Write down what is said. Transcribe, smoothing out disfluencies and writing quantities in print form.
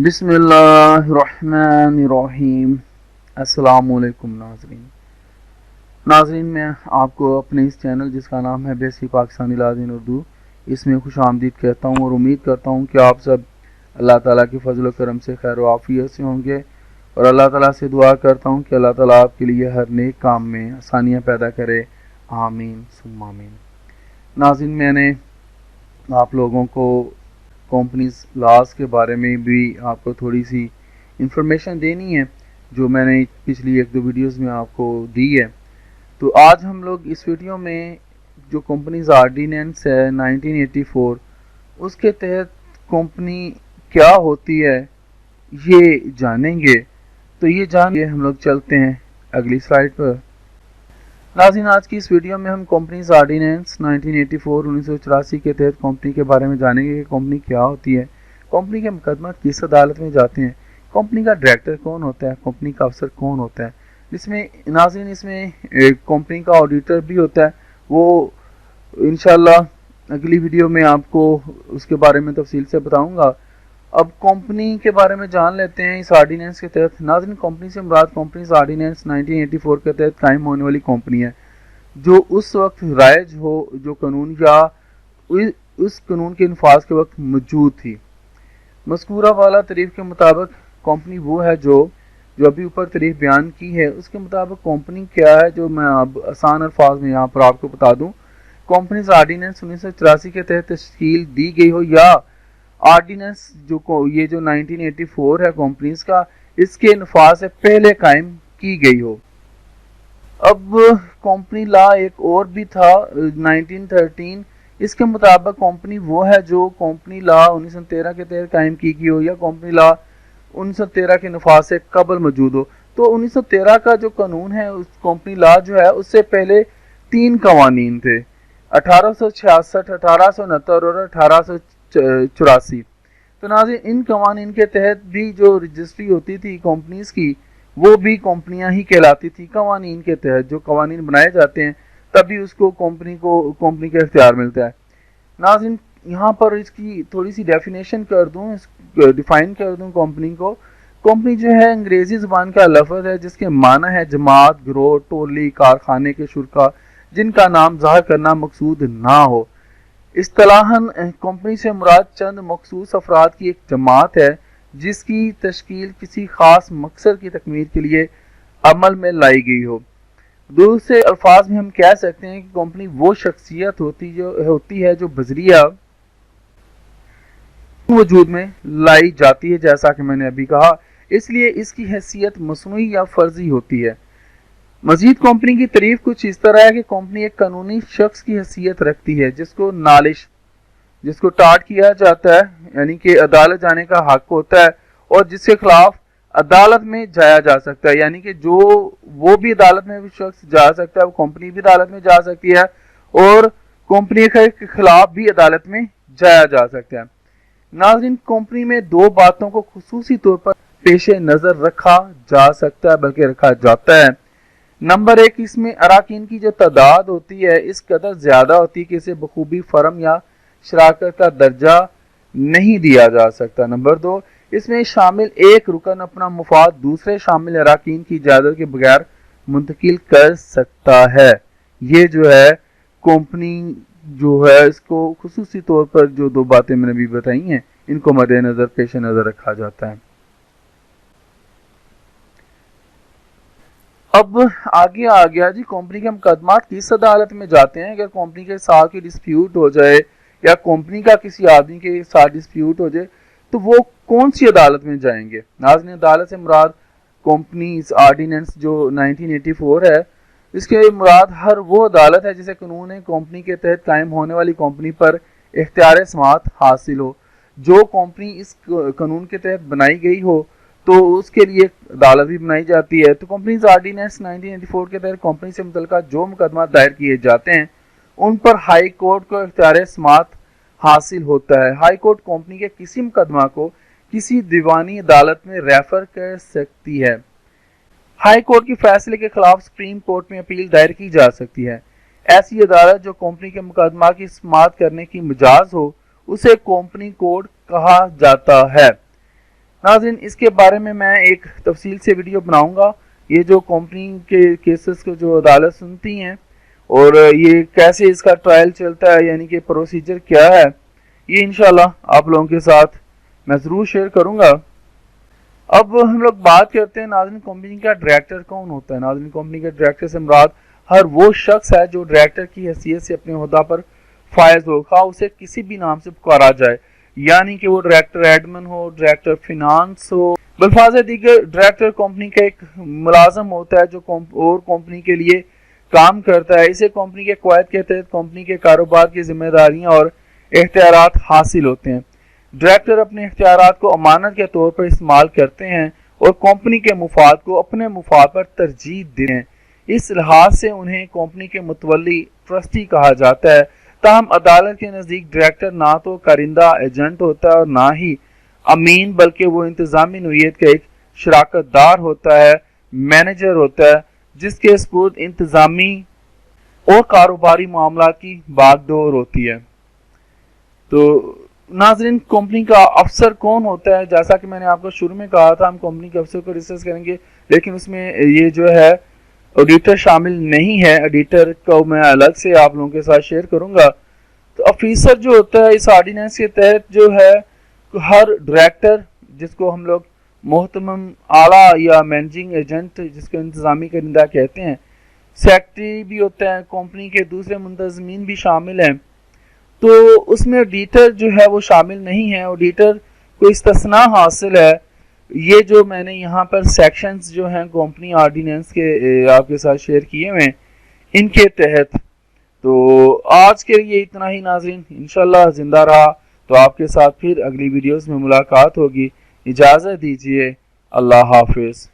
बिस्मिल्लाहिर्रहमानिर्रहीम। अस्सलामुअलैकुम नाज़रीन, मैं आपको अपने इस चैनल जिसका नाम है बेसिक पाकिस्तानी लाज़िम उर्दू, इसमें खुश आमदीद कहता हूँ और उम्मीद करता हूँ कि आप सब अल्लाह ताला के फजल व करम से खैर आफियत से होंगे। और अल्लाह ताला से दुआ करता हूँ कि अल्लाह ताला आपके लिए हर नेक काम में आसानियाँ पैदा करे। आमीन सुम्मा आमीन। नाज़रीन, मैंने आप लोगों को कंपनीज लॉस के बारे में भी आपको थोड़ी सी इंफॉर्मेशन देनी है जो मैंने पिछली एक दो वीडियोस में आपको दी है। तो आज हम लोग इस वीडियो में जो कंपनीज ऑर्डिनेंस है 1984 उसके तहत कंपनी क्या होती है ये जानेंगे। तो ये जान के हम लोग चलते हैं अगली स्लाइड पर। नाज़रीन, आज की इस वीडियो में हम कंपनीज ऑर्डिनेंस 1984 के तहत कंपनी के बारे में जानेंगे कि कंपनी क्या होती है, कंपनी के मुकदमा किस अदालत में जाते हैं, कंपनी का डायरेक्टर कौन होता है, कंपनी का अफसर कौन होता है। इसमें नाज़रीन इसमें कंपनी का ऑडिटर भी होता है, वो इंशाल्लाह अगली वीडियो में आपको उसके बारे में तफसील से बताऊँगा। अब कंपनी के बारे में जान लेते हैं इस ऑर्डिनेंस के तहत। नाज़रीन, कंपनी से मुराद कंपनीज ऑर्डिनेंस 1984 के तहत कायम होने वाली कंपनी है जो उस वक्त राइज हो जो कानून या उस कानून के इन्फाज के वक्त मौजूद थी। मज़कूरा वाला तारीफ के मुताबिक कंपनी वो है जो अभी ऊपर तारीफ बयान की है उसके मुताबिक कंपनी क्या है, जो मैं अब आसान अल्फाज में यहाँ पर आपको बता दूँ। कंपनीज ऑर्डिनेंस 1984 के तहत तश्कील दी गई हो या ऑर्डिनेंस ये जो 1984 है कंपनीज का, इसके नफाज से पहले कायम की गई हो। अब कंपनी लॉ एक और भी था 1913, इसके मुताबिक कंपनी वो है जो कंपनी लॉ 1913 के तहत कायम की गई हो या कंपनी लॉ 1913 के नफाज से कबल मौजूद हो। तो 1913 का जो कानून है उस कंपनी लॉ जो है उससे पहले 3 कवानीन थे, 1866, 1869 और 1884। तो नाज़रीन इन कवानीन के तहत भी जो रजिस्ट्री होती थी कंपनीज की वो भी कंपनियां ही कहलाती थी। कवानीन के तहत जो कवानीन बनाए जाते हैं तभी उसको कंपनी का इख्तियार मिलता है। नाज़रीन यहाँ पर इसकी थोड़ी सी डेफिनेशन कर दूँ, डिफाइन कर दूँ कंपनी को। कंपनी जो है अंग्रेजी ज़ुबान का लफ्ज़ है जिसके माना है जमात, गिरोह, टोली, कारखाने के शुरका जिनका नाम ज़ाहिर करना मकसूद ना हो। इस्तिलाहन कंपनी से मुराद चंद मखसूस अफराद की एक जमात है जिसकी तश्कील किसी खास मकसद की तकमील के लिए अमल में लाई गई हो। दूसरे अल्फाज में हम कह सकते हैं कि कंपनी वो शख्सियत होती है जो बजरिया वजूद में लाई जाती है, जैसा कि मैंने अभी कहा, इसलिए इसकी हैसियत मसनूई या फर्जी होती है। मजीद कंपनी की तारीफ कुछ इस तरह है कि कंपनी एक कानूनी शख्स की हैसियत रखती है जिसको टाट किया जाता है, यानी कि अदालत जाने का हक होता है और जिसके खिलाफ अदालत में जाया जा सकता है, यानी कि जो वो भी अदालत में भी शख्स जा सकता है, वो कंपनी भी अदालत में जा सकती है और कंपनी के खिलाफ भी अदालत में जाया जा सकता है। नाज़रीन, कंपनी में 2 बातों को खुसूसी तौर पर पेश नज़र रखा जा सकता है, बल्कि रखा जाता है। नंबर 1, इसमें अराकीन की जो तादाद होती है इस कदर ज़्यादा होती है कि इसे बखूबी फर्म या शराकत का दर्जा नहीं दिया जा सकता। नंबर 2, इसमें शामिल एक रुकन अपना मुफाद दूसरे शामिल अराकीन की इजाज़त के बगैर मुंतकिल कर सकता है। ये जो है कंपनी जो है इसको खुसूसी तौर पर जो 2 बातें मैंने भी बताई हैं इनको मद्देनजर पेश नज़र रखा जाता है। अब आगे आ गया जी, कंपनी के मुकदमात किस अदालत में जाते हैं। अगर कंपनी के साथ की डिस्प्यूट हो जाए या कंपनी का किसी आदमी के साथ डिस्प्यूट हो जाए तो वो कौन सी अदालत में जाएंगे। नाज़रीन, अदालत से मुराद कंपनी ऑर्डिनेंस जो 1984 है इसके मुराद हर वो अदालत है जिसे कानून कंपनी के तहत कायम होने वाली कंपनी पर इख्तियार समाअत हासिल हो। जो कंपनी इस कानून के तहत बनाई गई हो तो उसके लिए अदालत भी बनाई जाती है। तो कंपनीज ऑर्डिनेंस 1984 के तहत कंपनी से मुतल्लिका जो मुकदमा दायर किए जाते हैं उन पर हाई कोर्ट को इख्तियार समाअत हासिल होता है। हाई कोर्ट कंपनी के किसी मुकदमा को किसी दीवानी अदालत में रेफर कर सकती है। हाई कोर्ट के फैसले के खिलाफ सुप्रीम कोर्ट में अपील दायर की जा सकती है। ऐसी अदालत जो कंपनी के मुकदमा की समाअत करने की मिजाज हो उसे कंपनी कोर्ट कहा जाता है। नाज़रीन इसके बारे में मैं एक तफसील से वीडियो बनाऊंगा। ये जो कंपनी के केसेस को जो अदालत सुनती हैं और ये कैसे इसका ट्रायल चलता है, यानी कि प्रोसीजर क्या है, ये इंशाल्लाह आप लोगों के साथ मैं ज़रूर शेयर करूंगा। अब हम लोग बात करते हैं नाज़रीन कंपनी का डायरेक्टर कौन होता है। नाज़रीन कंपनी के डायरेक्टर से मुराद हर वो शख्स है जो डायरेक्टर की हैसियत से अपने ओहदा पर फायज हो, खा उसे किसी भी नाम से पुकारा जाए, यानी कि वो डायरेक्टर एडमिन हो, डायरेक्टर फिनांस हो, बल्फाज दीगर डायरेक्टर कंपनी का एक मुलाजम होता है जो और कंपनी के लिए काम करता है। इसे कंपनी के क़वायद के तहत कंपनी के कारोबार की जिम्मेदारियां और इख्तियारात हासिल होते हैं। डायरेक्टर अपने इख्तियारात को अमानत के तौर पर इस्तेमाल करते हैं और कंपनी के मुफाद को अपने मुफाद पर तरजीह देते हैं। इस लिहाज से उन्हें कंपनी के मुतवल्ली ट्रस्टी कहा जाता है। ताहम अदालत के नज़दीक डायरेक्टर ना तो कारिंदा एजेंट होता है और ना ही अमीन, बल्कि वो इंतजामी नोयत का एक शराकतदार होता है, मैनेजर होता है, जिसके सपुर्द इंतजामी और कारोबारी मामलात की बागडोर होती है। तो नाज़रीन कंपनी का अफसर कौन होता है, जैसा कि मैंने आपको शुरू में कहा था हम कंपनी के अफसर को डिस्कस करेंगे, लेकिन उसमें ये जो है ऑडिटर शामिल नहीं है। ऑडिटर को मैं अलग से आप लोगों के साथ शेयर करूंगा। तो ऑफिसर जो होता है इस ऑर्डिनेंस के तहत जो है हर डायरेक्टर, जिसको हम लोग मोहतरम आला या मैनेजिंग एजेंट जिसको इंतजामी कारिंदा कहते हैं, सेक्रेटरी भी होता है, कंपनी के दूसरे मुंतजमीन भी शामिल हैं। तो उसमें ऑडिटर जो है वो शामिल नहीं है। ऑडिटर को इस्तिस्ना हासिल है। ये जो मैंने यहाँ पर सेक्शंस जो हैं कंपनी ऑर्डिनेंस के आपके साथ शेयर किए हुए हैं इनके तहत। तो आज के लिए इतना ही नाज़रीन, इंशाल्लाह जिंदा रहा तो आपके साथ फिर अगली वीडियोस में मुलाकात होगी। इजाज़त दीजिए, अल्लाह हाफिज़।